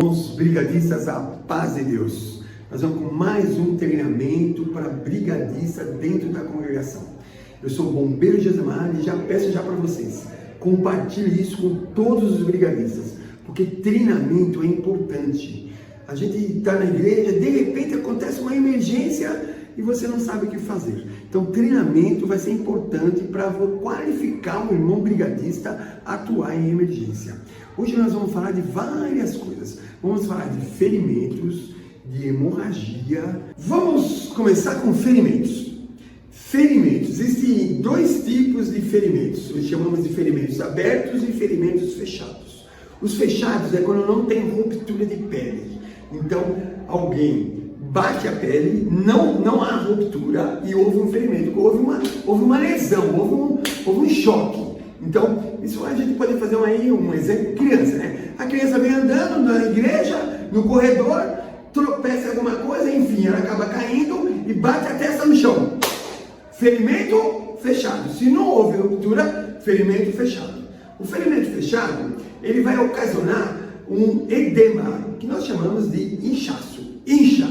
Os brigadistas, a paz de Deus. Nós vamos com mais um treinamento para brigadista dentro da congregação. Eu sou o bombeiro Josemar e já peço para vocês, compartilhe isso com todos os brigadistas, porque treinamento é importante. A gente está na igreja, de repente acontece uma emergência e você não sabe o que fazer. Então treinamento vai ser importante para qualificar o irmão brigadista a atuar em emergência. Hoje nós vamos falar de várias coisas. Vamos falar de ferimentos, de hemorragia. Vamos começar com ferimentos. Ferimentos. Existem dois tipos de ferimentos. Nós chamamos de ferimentos abertos e ferimentos fechados. Os fechados é quando não tem ruptura de pele. Então, alguém bate a pele, não há ruptura e houve um ferimento, houve uma lesão, houve um choque. Então, isso a gente pode fazer um exemplo, criança, né? A criança vem andando na igreja, no corredor, tropeça em alguma coisa, enfim, ela acaba caindo e bate a testa no chão. Ferimento fechado. Se não houve ruptura, ferimento fechado. O ferimento fechado, ele vai ocasionar um edema, que nós chamamos de inchaço. Incha,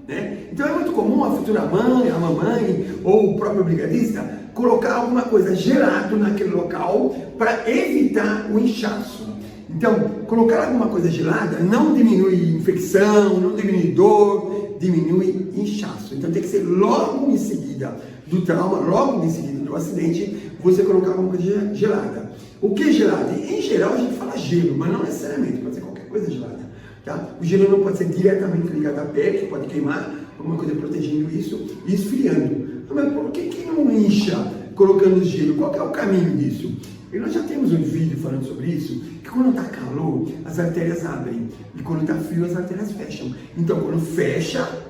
né? Então é muito comum a futura mãe, a mamãe ou o próprio brigadista colocar alguma coisa gelada naquele local para evitar o inchaço. Então, colocar alguma coisa gelada não diminui infecção, não diminui dor, diminui inchaço. Então tem que ser logo em seguida do trauma, logo em seguida do acidente, você colocar alguma coisa gelada. O que é gelado? Em geral a gente fala gelo, mas não necessariamente, pode ser qualquer coisa gelada. Tá? O gelo não pode ser diretamente ligado à pele, que pode queimar, alguma coisa protegendo isso e esfriando. Mas por que não incha colocando gelo? Qual que é o caminho disso? E nós já temos um vídeo falando sobre isso, que quando está calor, as artérias abrem, e quando está frio, as artérias fecham. Então, quando fecha,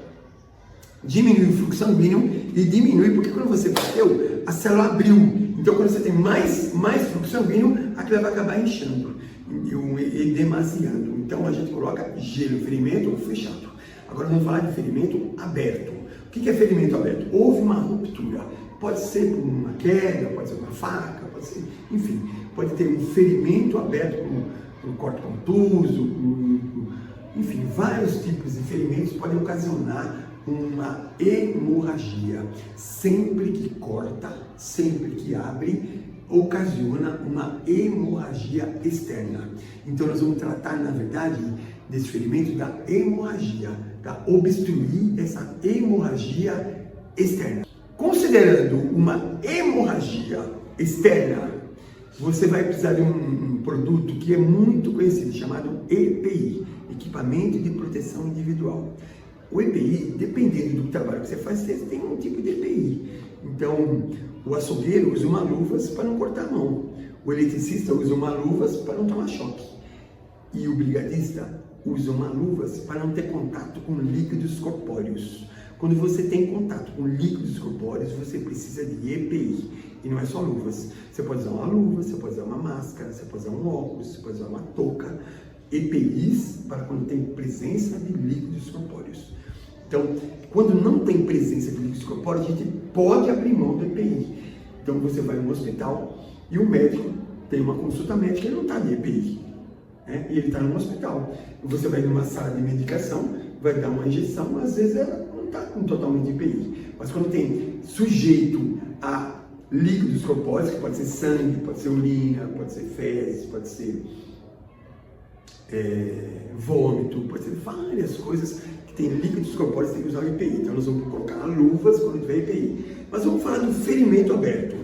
diminui o fluxo sanguíneo e diminui, porque quando você bateu, a célula abriu. Então, quando você tem mais fluxo sanguíneo, aquilo vai acabar inchando e demasiando. Então, a gente coloca gelo, ferimento fechado. Agora, vamos falar de ferimento aberto. O que é ferimento aberto? Houve uma ruptura. Pode ser por uma queda, pode ser uma faca, pode ser, enfim, pode ter um ferimento aberto por corte contuso, enfim, vários tipos de ferimentos podem ocasionar uma hemorragia. Sempre que corta, sempre que abre, ocasiona uma hemorragia externa. Então nós vamos tratar, na verdade, desse ferimento da hemorragia, para obstruir essa hemorragia externa. Considerando uma hemorragia externa, você vai precisar de um produto que é muito conhecido, chamado EPI, Equipamento de Proteção Individual. O EPI, dependendo do trabalho que você faz, você tem um tipo de EPI. Então, o açougueiro usa uma luvas para não cortar a mão. O eletricista usa uma luvas para não tomar choque. E o brigadista usa uma luvas para não ter contato com líquidos corpóreos. Quando você tem contato com líquidos corpóreos, você precisa de EPI. E não é só luvas. Você pode usar uma luva, você pode usar uma máscara, você pode usar um óculos, você pode usar uma touca. EPIs para quando tem presença de líquidos corpóreos. Então, quando não tem presença de líquidos corpóreos, a gente pode abrir mão do EPI. Então, você vai no hospital e o médico tem uma consulta médica e não está de EPI. Né? E ele está no hospital. Você vai numa sala de medicação, vai dar uma injeção, às vezes ela não está com totalmente EPI. Mas quando tem sujeito a líquidos corpóreos, que pode ser sangue, pode ser urina, pode ser fezes, pode ser vômito, pode ser várias coisas que tem líquidos corpóreos, tem que usar o EPI. Então nós vamos colocar luvas quando tiver EPI. Mas vamos falar do ferimento aberto.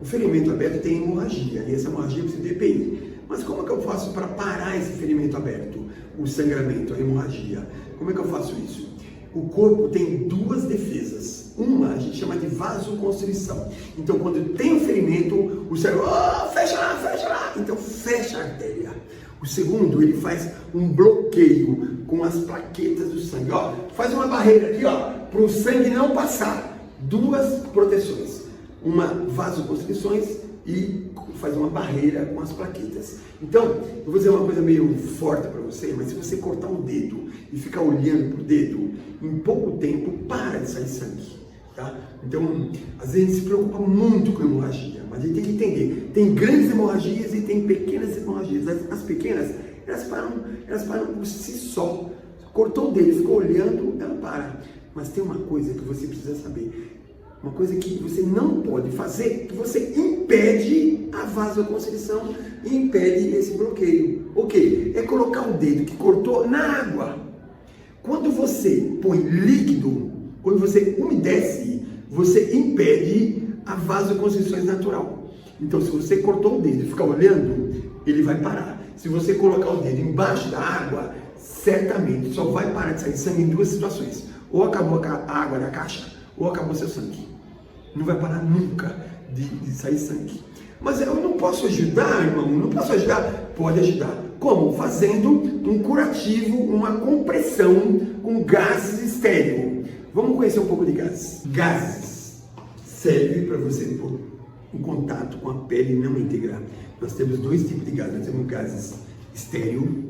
O ferimento aberto tem hemorragia, e essa hemorragia precisa de EPI. Mas como é que eu faço para parar esse ferimento aberto? O sangramento, a hemorragia. Como é que eu faço isso? O corpo tem duas defesas. Uma a gente chama de vasoconstrição. Então quando tem um ferimento, o cérebro, fecha lá. Então fecha a artéria. O segundo, ele faz um bloqueio com as plaquetas do sangue. Faz uma barreira aqui, para o sangue não passar. Duas proteções. Uma vasoconstrições e faz uma barreira com as plaquetas. Então, eu vou dizer uma coisa meio forte para você, mas se você cortar o dedo e ficar olhando para o dedo, em pouco tempo para de sair sangue. Tá? Então, às vezes a gente se preocupa muito com hemorragia, mas a gente tem que entender, tem grandes hemorragias e tem pequenas hemorragias. As pequenas elas param por si só. Cortou o dedo, ficou olhando, ela para. Mas tem uma coisa que você precisa saber. Uma coisa que você não pode fazer, que você impede a vasoconstrição e impede esse bloqueio. O quê? É colocar o dedo que cortou na água. Quando você põe líquido, quando você umedece, você impede a vasoconstrição natural. Então, se você cortou o dedo e ficar olhando, ele vai parar. Se você colocar o dedo embaixo da água, certamente só vai parar de sair sangue em duas situações. Ou acabou a água da caixa, ou acabou seu sangue. Não vai parar nunca de sair sangue. Mas eu não posso ajudar, irmão, não posso ajudar. Pode ajudar. Como? Fazendo um curativo, uma compressão com gases estéril. Vamos conhecer um pouco de gases. Gases serve para você pôr em contato com a pele não íntegra. Nós temos dois tipos de gases. Nós temos gases estéril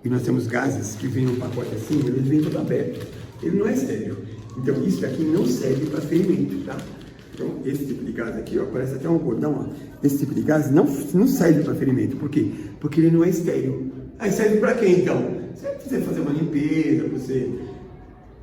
e nós temos gases que vêm num pacote assim, ele vem todo aberto. Ele não é estéril. Então isso aqui não serve para ferimento, tá? Então esse tipo de gás aqui, ó, parece até um algodão, ó. Esse tipo de gás não serve para ferimento. Por quê? Porque ele não é estéril. Aí serve para quê então? Serve para você fazer uma limpeza, para você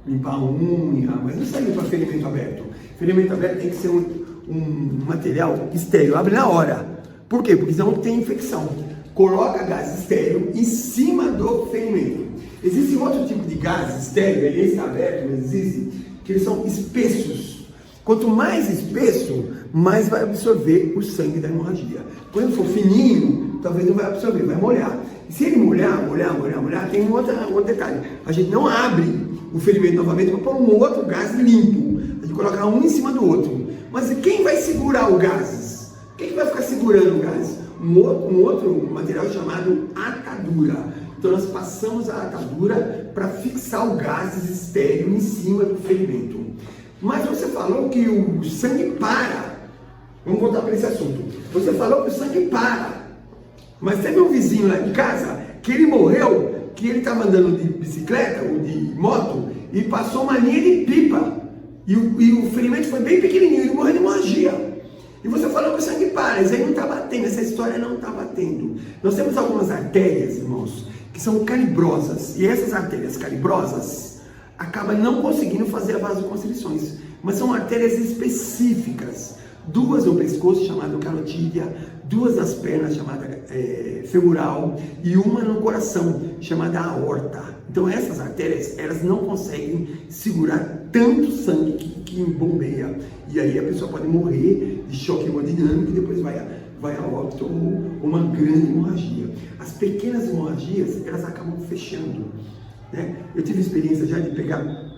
limpar a unha, mas não serve para ferimento aberto. Ferimento aberto tem que ser um material estéril, abre na hora. Por quê? Porque senão tem infecção. Coloca gás estéril em cima do ferimento. Existe outro tipo de gás estéril, ele está aberto, mas existe, que eles são espessos. Quanto mais espesso, mais vai absorver o sangue da hemorragia. Quando for fininho, talvez não vai absorver, vai molhar. E se ele molhar, tem um outro detalhe. A gente não abre o ferimento novamente para pôr um outro gás limpo. A gente coloca um em cima do outro. Mas quem vai segurar o gás? Quem vai ficar segurando o gás? Um outro material chamado atadura. Então nós passamos a atadura para fixar o gás estéril em cima do ferimento. Mas você falou que o sangue para. Vamos voltar para esse assunto. Você falou que o sangue para. Mas teve um vizinho lá de casa que ele morreu, que ele estava andando de bicicleta ou de moto e passou uma linha de pipa. E o ferimento foi bem pequenininho, ele morreu de hemorragia. E você falou que o sangue para, isso aí não está batendo, essa história não está batendo. Nós temos algumas artérias, irmãos, que são calibrosas, e essas artérias calibrosas acabam não conseguindo fazer vasoconstrições, mas são artérias específicas, duas no pescoço, chamada carotídea, duas nas pernas, chamada femoral, e uma no coração, chamada aorta. Então essas artérias, elas não conseguem segurar tanto sangue que bombeia, e aí a pessoa pode morrer de choque hemodinâmico e depois vai a óbito ou uma grande hemorragia. As pequenas hemorragias, elas acabam fechando, né? Eu tive experiência já de pegar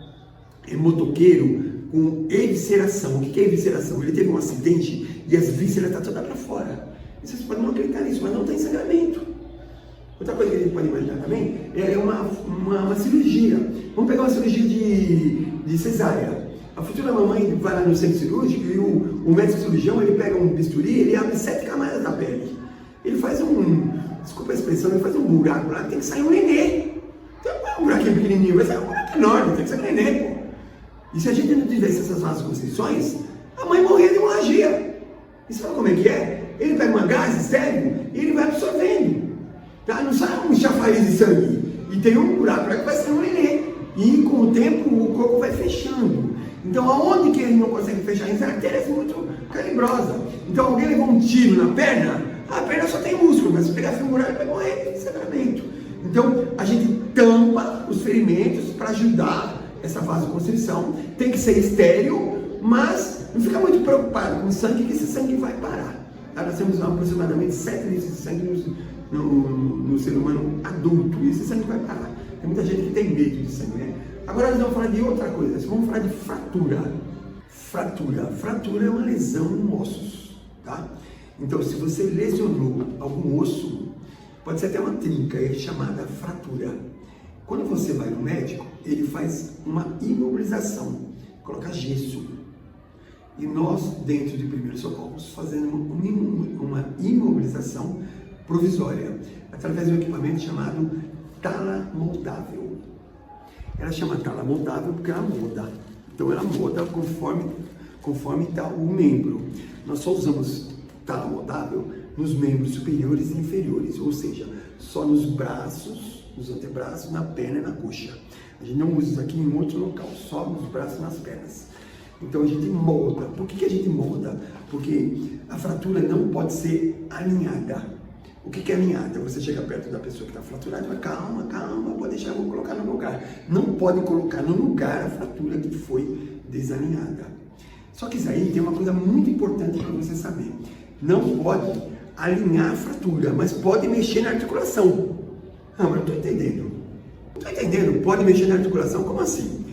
motoqueiro com evisceração. O que é evisceração? Ele teve um acidente e as vísceras estão todas para fora. E vocês podem não acreditar nisso, mas não tem sangramento. Outra coisa que a gente pode imaginar também é uma cirurgia. Vamos pegar uma cirurgia de cesárea. A futura mamãe vai lá no centro cirúrgico e o médico cirurgião, ele pega um bisturi, ele abre 7 camadas da pele. Ele faz desculpa a expressão, ele faz um buraco lá, tem que sair um nenê. Então não é um buraquinho pequenininho, vai sair um buraco enorme, tem que sair um nenê, pô. E se a gente não tivesse essas vasoconstrições, a mãe morria de hemorragia. E sabe como é que é? Ele pega uma gás estéril e ele vai absorvendo. Tá? Não sai um chafariz de sangue. E tem um buraco lá que vai sair um nenê. E com o tempo o corpo vai fechando. Então aonde que ele não consegue fechar? As artérias muito calibrosas. Então alguém levou um tiro na perna, a perna só tem músculo, mas se pegar femoral ele vai morrer de sangramento. Então a gente tampa os ferimentos para ajudar essa vasoconstrição. Tem que ser estéril, mas não fica muito preocupado com o sangue, que esse sangue vai parar. Tá? Nós temos aproximadamente 7 litros de sangue no ser humano adulto, e esse sangue vai parar. Tem muita gente que tem medo de sangue, né? Agora nós vamos falar de outra coisa, vamos falar de fratura. Fratura é uma lesão em ossos, tá? Então, se você lesionou algum osso, pode ser até uma trinca, é chamada fratura. Quando você vai no médico, ele faz uma imobilização, coloca gesso. E nós, dentro de primeiros socorros, fazemos uma imobilização provisória, através de um equipamento chamado tala moldável. Ela chama tala moldável porque ela molda. Então ela molda conforme está o membro. Nós só usamos tala moldável nos membros superiores e inferiores, ou seja, só nos braços, nos antebraços, na perna e na coxa. A gente não usa isso aqui em outro local, só nos braços e nas pernas. Então a gente molda. Por que a gente molda? Porque a fratura não pode ser alinhada. O que é alinhada? Você chega perto da pessoa que está fraturada e fala, calma, calma, pode deixar, eu vou colocar no lugar. Não pode colocar no lugar a fratura que foi desalinhada. Só que isso aí tem uma coisa muito importante para você saber. Não pode alinhar a fratura, mas pode mexer na articulação. Ah, mas eu não estou entendendo. Não estou entendendo. Pode mexer na articulação? Como assim?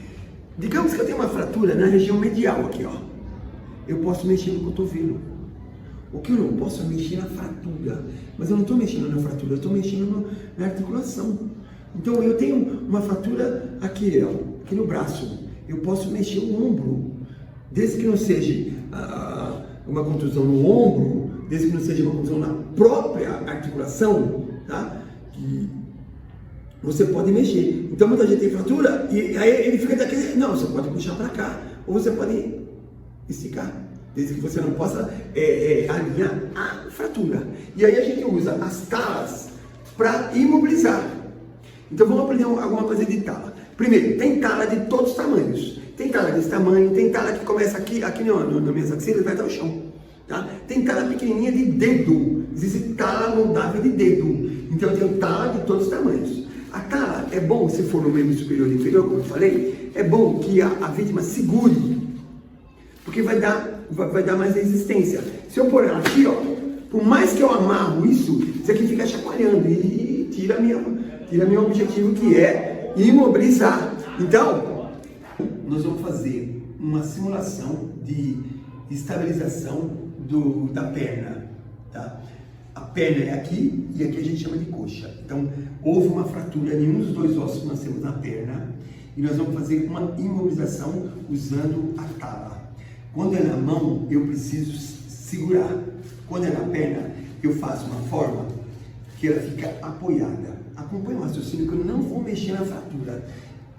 Digamos que eu tenho uma fratura na região medial aqui, ó. Eu posso mexer no cotovelo. O que eu não posso é mexer na fratura. Mas eu não estou mexendo na fratura, eu estou mexendo na articulação. Então eu tenho uma fratura aqui, ó, aqui no braço. Eu posso mexer o ombro. Desde que não seja uma contusão no ombro, desde que não seja uma contusão na própria articulação, tá? Você pode mexer. Então muita gente tem fratura e aí ele fica daquele. Não, você pode puxar para cá ou você pode esticar, desde que você não possa alinhar a fratura. E aí a gente usa as talas para imobilizar. Então vamos aprender alguma coisa de tala. Primeiro, tem tala de todos os tamanhos. Tem tala desse tamanho, tem tala que começa aqui nas minhas axilas e vai até o chão. Tá? Tem tala pequenininha de dedo. Existe tala moldável de dedo. Então eu tenho tala de todos os tamanhos. A tala é bom, se for no membro superior e inferior, como eu falei, é bom que a vítima segure, porque vai dar mais resistência. Se eu pôr ela aqui, ó, por mais que eu amarro isso aqui fica chacoalhando e tira meu objetivo, que é imobilizar. Então, nós vamos fazer uma simulação de estabilização da perna, tá? A perna é aqui e aqui a gente chama de coxa. Então, houve uma fratura em um dos dois ossos que nós temos na perna e nós vamos fazer uma imobilização usando a tala. Quando é na mão, eu preciso segurar. Quando é na perna, eu faço uma forma que ela fica apoiada. Acompanhe o raciocínio que eu não vou mexer na fratura.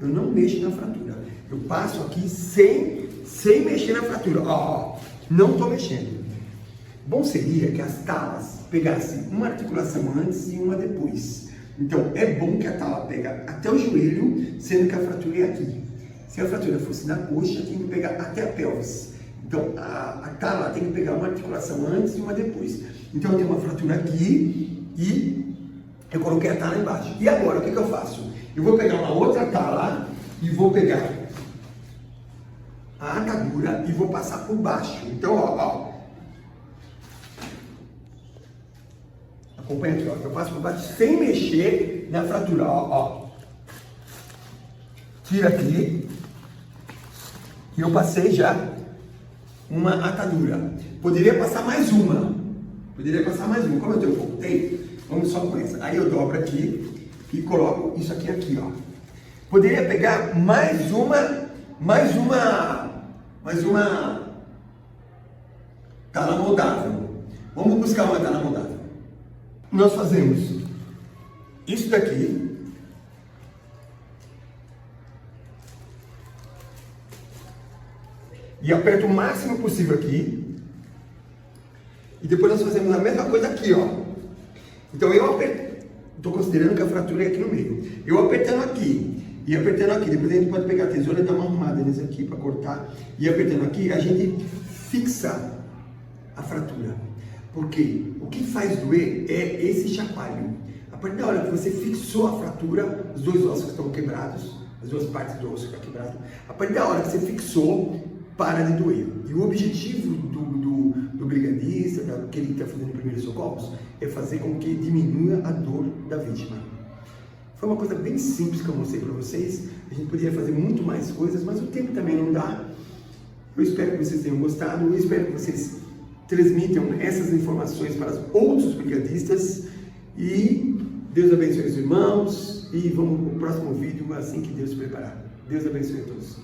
Eu não mexo na fratura. Eu passo aqui sem mexer na fratura. Ó, não estou mexendo. Bom seria que as talas pegassem uma articulação antes e uma depois. Então, é bom que a tala pega até o joelho, sendo que a fratura é aqui. Se a fratura fosse na coxa, tem que pegar até a pelvis. Então, a tala tem que pegar uma articulação antes e uma depois. Então, eu tenho uma fratura aqui e eu coloquei a tala embaixo. E agora, o que eu faço? Eu vou pegar uma outra tala e vou pegar a atadura e vou passar por baixo. Então, ó. Acompanha aqui, ó. Eu passo por baixo sem mexer na fratura, ó. Tira aqui. E eu passei já uma atadura. Poderia passar mais uma. Como eu tenho pouco tempo, vamos só com essa. Aí eu dobro aqui e coloco isso aqui, ó. Poderia pegar mais uma tala moldável. Vamos buscar uma tala moldável. Nós fazemos isso daqui. E aperto o máximo possível aqui. E depois nós fazemos a mesma coisa aqui, ó. Então eu aperto. Estou considerando que a fratura é aqui no meio. Eu apertando aqui e apertando aqui. Depois a gente pode pegar a tesoura e dar uma arrumada nisso aqui para cortar. E apertando aqui, a gente fixa a fratura. Porque o que faz doer é esse chacoalho. A partir da hora que você fixou a fratura, os dois ossos que estão quebrados, as duas partes do osso que está quebrado, a partir da hora que você fixou, para de doer. E o objetivo do brigadista, daquele que está fazendo primeiros socorros, é fazer com que diminua a dor da vítima. Foi uma coisa bem simples que eu mostrei para vocês. A gente poderia fazer muito mais coisas, mas o tempo também não dá. Eu espero que vocês tenham gostado, eu espero que vocês transmitam essas informações para os outros brigadistas e Deus abençoe os irmãos e vamos para o próximo vídeo assim que Deus preparar. Deus abençoe a todos.